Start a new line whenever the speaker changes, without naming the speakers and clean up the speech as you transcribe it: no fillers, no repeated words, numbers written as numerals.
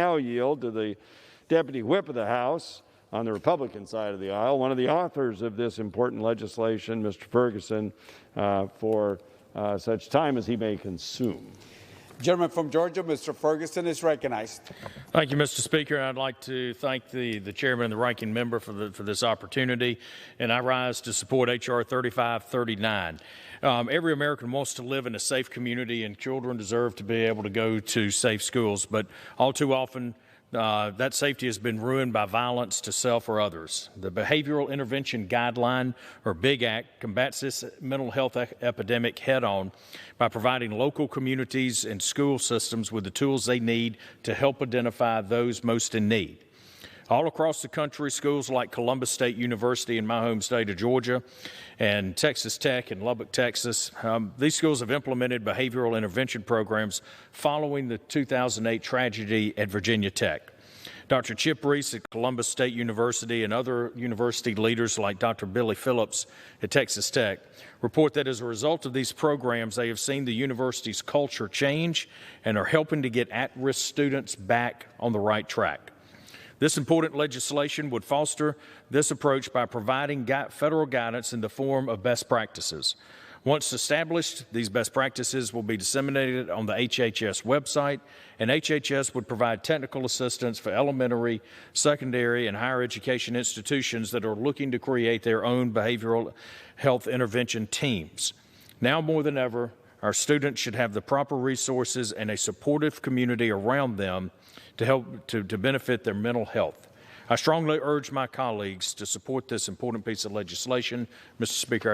now yield to the Deputy Whip of the House on the Republican side of the aisle, one of the authors of this important legislation, Mr. Ferguson, for such time as he may consume.
Gentleman from Georgia, Mr. Ferguson, is recognized.
Thank you, Mr. Speaker. I'd like to thank the chairman and the ranking member for this opportunity, and I rise to support H.R. 3539. Every American wants to live in a safe community, and children deserve to be able to go to safe schools, but all too often that safety has been ruined by violence to self or others. The Behavioral Intervention Guideline, or BIG Act, combats this mental health epidemic head-on by providing local communities and school systems with the tools they need to help identify those most in need. All across the country, schools like Columbus State University in my home state of Georgia and Texas Tech in Lubbock, Texas, these schools have implemented behavioral intervention programs following the 2008 tragedy at Virginia Tech. Dr. Chip Reese at Columbus State University and other university leaders like Dr. Billy Phillips at Texas Tech report that as a result of these programs, they have seen the university's culture change and are helping to get at-risk students back on the right track. This important legislation would foster this approach by providing federal guidance in the form of best practices. Once established, these best practices will be disseminated on the HHS website, and HHS would provide technical assistance for elementary, secondary, and higher education institutions that are looking to create their own behavioral health intervention teams. Now more than ever, our students should have the proper resources and a supportive community around them to help to benefit their mental health. I strongly urge my colleagues to support this important piece of legislation. Mr. Speaker,